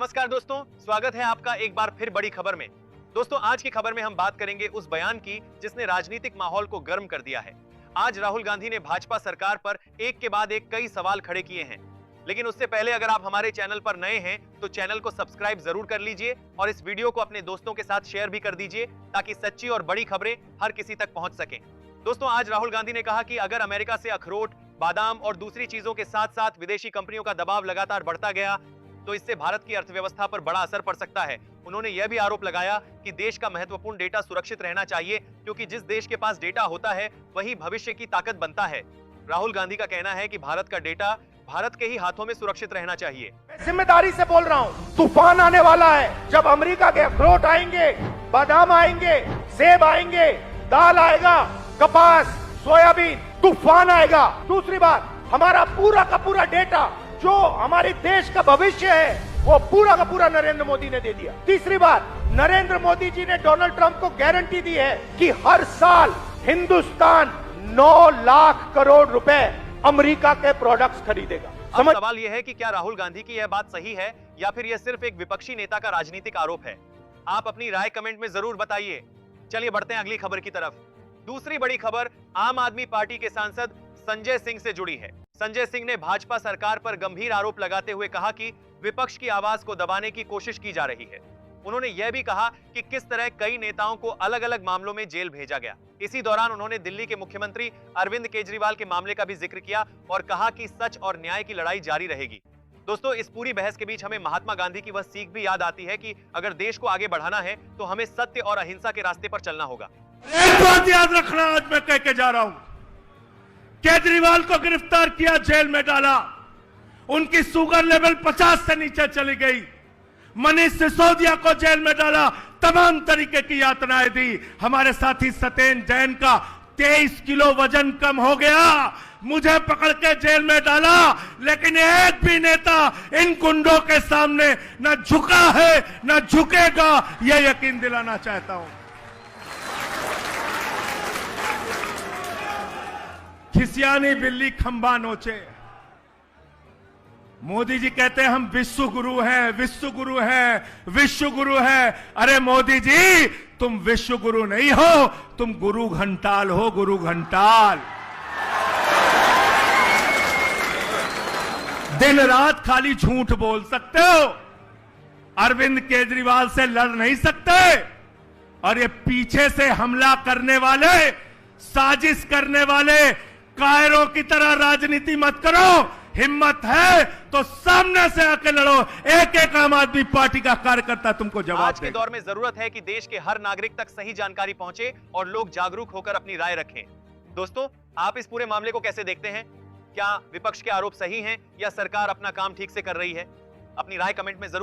नमस्कार दोस्तों, स्वागत है आपका एक बार फिर बड़ी खबर में। दोस्तों, आज की खबर में हम बात करेंगे उस बयान की जिसने राजनीतिक माहौल को गर्म कर दिया है। आज राहुल गांधी ने भाजपा सरकार पर एक के बाद एक कई सवाल खड़े किए हैं। लेकिन उससे पहले अगर आप हमारे चैनल पर नए हैं तो चैनल को सब्सक्राइब जरूर कर लीजिए और इस वीडियो को अपने दोस्तों के साथ शेयर भी कर दीजिए ताकि सच्ची और बड़ी खबरें हर किसी तक पहुंच सकें। दोस्तों, आज राहुल गांधी ने कहा कि अगर अमेरिका से अखरोट, बादाम और दूसरी चीजों के साथ साथ विदेशी कंपनियों का दबाव लगातार बढ़ता गया तो इससे भारत की अर्थव्यवस्था पर बड़ा असर पड़ सकता है। उन्होंने यह भी आरोप लगाया कि देश का महत्वपूर्ण डेटा सुरक्षित रहना चाहिए क्योंकि जिस देश के पास डेटा होता है वही भविष्य की ताकत बनता है। राहुल गांधी का कहना है कि भारत का डेटा भारत के ही हाथों में सुरक्षित रहना चाहिए। जिम्मेदारी से बोल रहा हूँ, तूफान आने वाला है। जब अमेरिका के अखरोट आएंगे, बादाम आएंगे, सेब आएंगे, दाल आएगा, कपास, सोयाबीन, तूफान आएगा। दूसरी बात, हमारा पूरा का पूरा डेटा जो हमारे देश का भविष्य है वो पूरा का पूरा नरेंद्र मोदी ने दे दिया। तीसरी बात, नरेंद्र मोदी जी ने डोनाल्ड ट्रंप को गारंटी दी है कि हर साल हिंदुस्तान 9 लाख करोड़ रुपए अमेरिका के प्रोडक्ट्स खरीदेगा। अब सवाल यह है कि क्या राहुल गांधी की यह बात सही है या फिर यह सिर्फ एक विपक्षी नेता का राजनीतिक आरोप है? आप अपनी राय कमेंट में जरूर बताइए। चलिए बढ़ते हैं अगली खबर की तरफ। दूसरी बड़ी खबर आम आदमी पार्टी के सांसद संजय सिंह से जुड़ी है। संजय सिंह ने भाजपा सरकार पर गंभीर आरोप लगाते हुए कहा कि विपक्ष की आवाज को दबाने की कोशिश की जा रही है। उन्होंने यह भी कहा कि किस तरह कई नेताओं को अलग अलग मामलों में जेल भेजा गया। इसी दौरान उन्होंने दिल्ली के मुख्यमंत्री अरविंद केजरीवाल के मामले का भी जिक्र किया और कहा कि सच और न्याय की लड़ाई जारी रहेगी। दोस्तों, इस पूरी बहस के बीच हमें महात्मा गांधी की वह सीख भी याद आती है कि अगर देश को आगे बढ़ाना है तो हमें सत्य और अहिंसा के रास्ते पर चलना होगा। एक बात याद रखना, आज मैं कह के जा रहा हूं, केजरीवाल को गिरफ्तार किया, जेल में डाला, उनकी शुगर लेवल 50 से नीचे चली गई। मनीष सिसोदिया को जेल में डाला, तमाम तरीके की यातनाएं दी। हमारे साथी सत्येंद्र जैन का 23 किलो वजन कम हो गया, मुझे पकड़ के जेल में डाला, लेकिन एक भी नेता इन गुंडों के सामने न झुका है न झुकेगा, यह यकीन दिलाना चाहता हूं। खिसियानी बिल्ली खंबा नोचे। मोदी जी कहते हैं हम विश्व गुरु हैं, विश्व गुरु हैं, विश्व गुरु हैं। अरे मोदी जी, तुम विश्व गुरु नहीं हो, तुम गुरु घंटाल हो, गुरु घंटाल। दिन रात खाली झूठ बोल सकते हो, अरविंद केजरीवाल से लड़ नहीं सकते। और ये पीछे से हमला करने वाले, साजिश करने वाले कायरों की तरह राजनीति मत करो। हिम्मत है तो सामने से आके लड़ो। एक एक आम आदमी पार्टी का कार्यकर्ता तुमको जवाब देगा। आज के दौर में जरूरत है कि देश के हर नागरिक तक सही जानकारी पहुंचे और लोग जागरूक होकर अपनी राय रखें। दोस्तों, आप इस पूरे मामले को कैसे देखते हैं? क्या विपक्ष के आरोप सही हैं या सरकार अपना काम ठीक से कर रही है? अपनी राय कमेंट में जरूर